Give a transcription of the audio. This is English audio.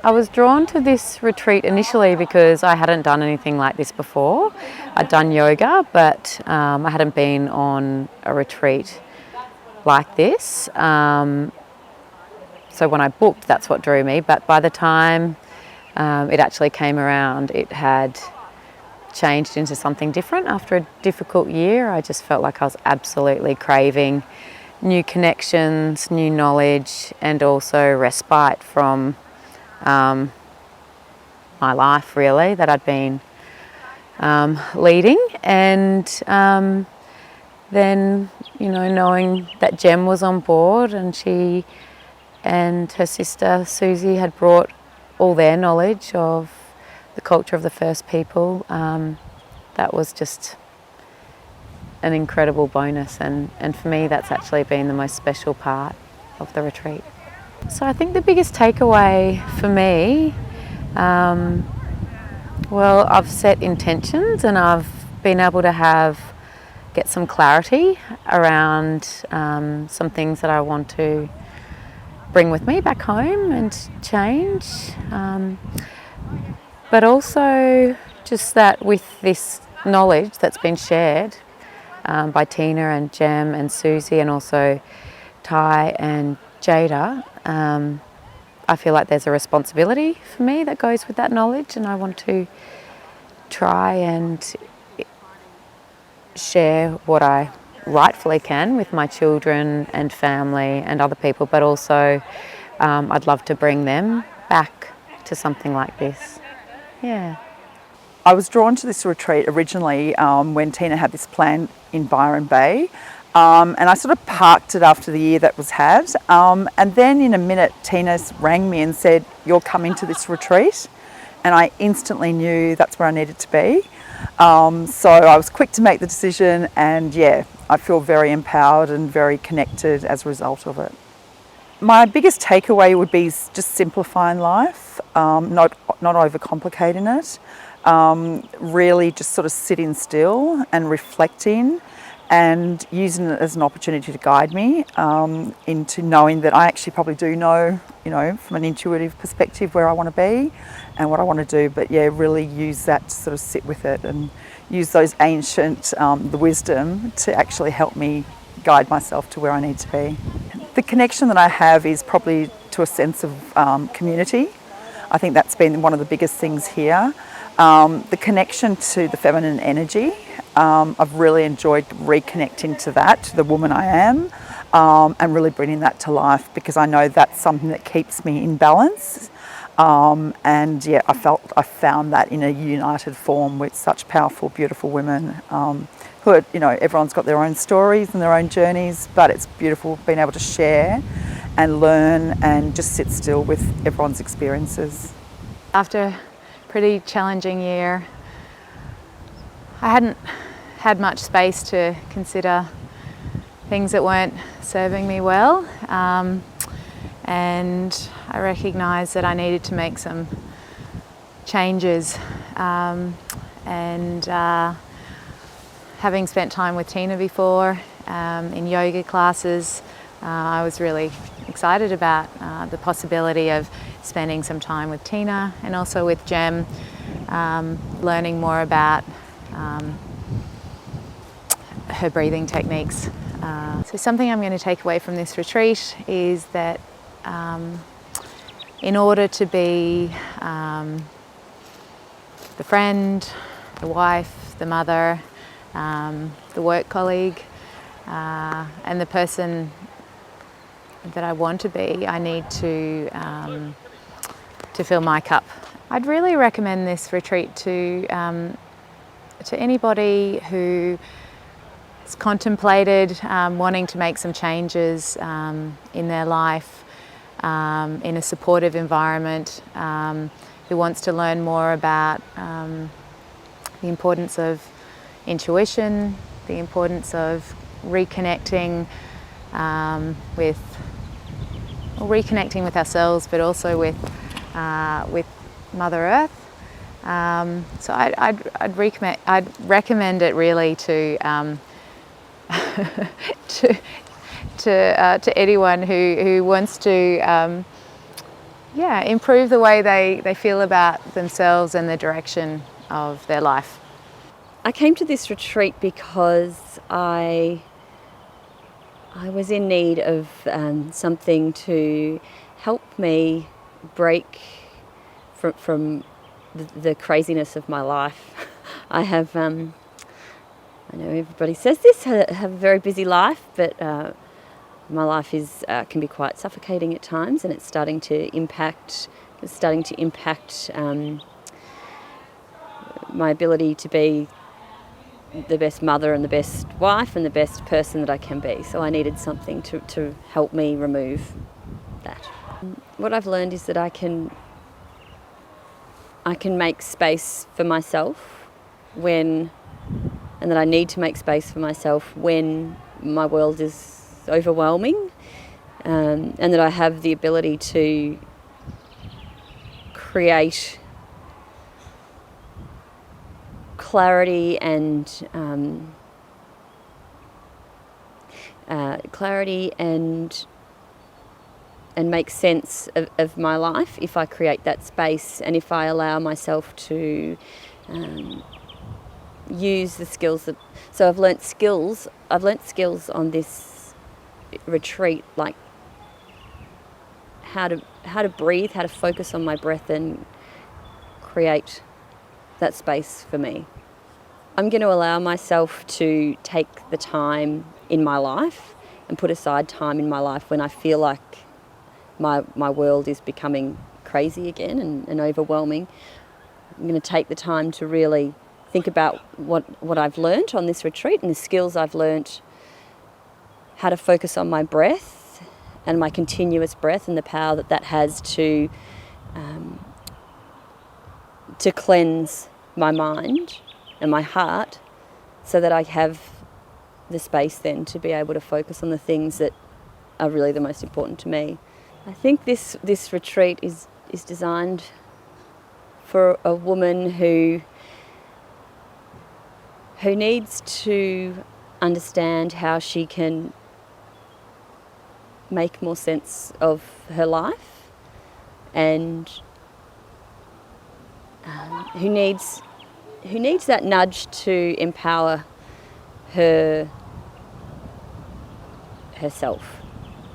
I was drawn to this retreat initially because I hadn't done anything like this before. I'd done yoga, but I hadn't been on a retreat like this. So when I booked, that's what drew me. But by the time it actually came around, it had changed into something different. After a difficult year, I just felt like I was absolutely craving new connections, new knowledge, and also respite from my life, really, that I'd been leading. And then, knowing that Jem was on board, and she and her sister Susie had brought all their knowledge of the culture of the First People, that was just an incredible bonus, and for me that's actually been the most special part of the retreat. So I think the biggest takeaway for me, well, I've set intentions and I've been able to get some clarity around some things that I want to bring with me back home and change. But also just that with this knowledge that's been shared by Tina and Jem and Susie and also Ty and Jada, I feel like there's a responsibility for me that goes with that knowledge, and I want to try and share what I rightfully can with my children and family and other people, but also I'd love to bring them back to something like this. Yeah. I was drawn to this retreat originally when Tina had this plan in Byron Bay, and I sort of parked it after the year that was had, and then in a minute Tina rang me and said, "You're coming to this retreat," and I instantly knew that's where I needed to be. So I was quick to make the decision, and yeah, I feel very empowered and very connected as a result of it. My biggest takeaway would be just simplifying life, not overcomplicating it. Really just sort of sitting still and reflecting and using it as an opportunity to guide me into knowing that I actually probably do know, from an intuitive perspective where I want to be and what I want to do. But yeah, really use that to sort of sit with it and use those ancient, the wisdom to actually help me guide myself to where I need to be. The connection that I have is probably to a sense of community. I think that's been one of the biggest things here. The connection to the feminine energy, I've really enjoyed reconnecting to that, to the woman I am, and really bringing that to life, because I know that's something that keeps me in balance. And yeah, I found that in a united form with such powerful, beautiful women who are, everyone's got their own stories and their own journeys, but it's beautiful being able to share and learn and just sit still with everyone's experiences. After a pretty challenging year, I hadn't had much space to consider things that weren't serving me well, and I recognised that I needed to make some changes, and having spent time with Tina before in yoga classes, I was really excited about the possibility of spending some time with Tina and also with Jem, learning more about her breathing techniques. So something I'm going to take away from this retreat is that in order to be the friend, the wife, the mother, the work colleague, and the person that I want to be, I need to fill my cup. I'd really recommend this retreat to anybody who has contemplated wanting to make some changes in their life, in a supportive environment, who wants to learn more about the importance of intuition, the importance of reconnecting with ourselves, but also with Mother Earth. So I'd recommend it really to to anyone who wants to Yeah, improve the way they feel about themselves and the direction of their life. I came to this retreat because I was in need of something to help me break from the craziness of my life. I have, I know everybody says this, I have a very busy life, but my life can be quite suffocating at times, and it's starting to impact my ability to be the best mother and the best wife and the best person that I can be. So I needed something to help me remove that. What I've learned is that I can make space for myself and that I need to make space for myself when my world is overwhelming, and that I have the ability to create clarity and make sense of my life if I create that space, and if I allow myself to use the skills that. So I've learnt skills on this retreat, like how to breathe, how to focus on my breath and create that space for me. I'm going to allow myself to take the time in my life and put aside time in my life when I feel like my world is becoming crazy again and overwhelming. I'm going to take the time to really think about what I've learnt on this retreat and the skills I've learnt, how to focus on my breath and my continuous breath and the power that has to cleanse my mind and my heart, so that I have the space then to be able to focus on the things that are really the most important to me. I think this retreat is designed for a woman who needs to understand how she can make more sense of her life, and who needs that nudge to empower herself.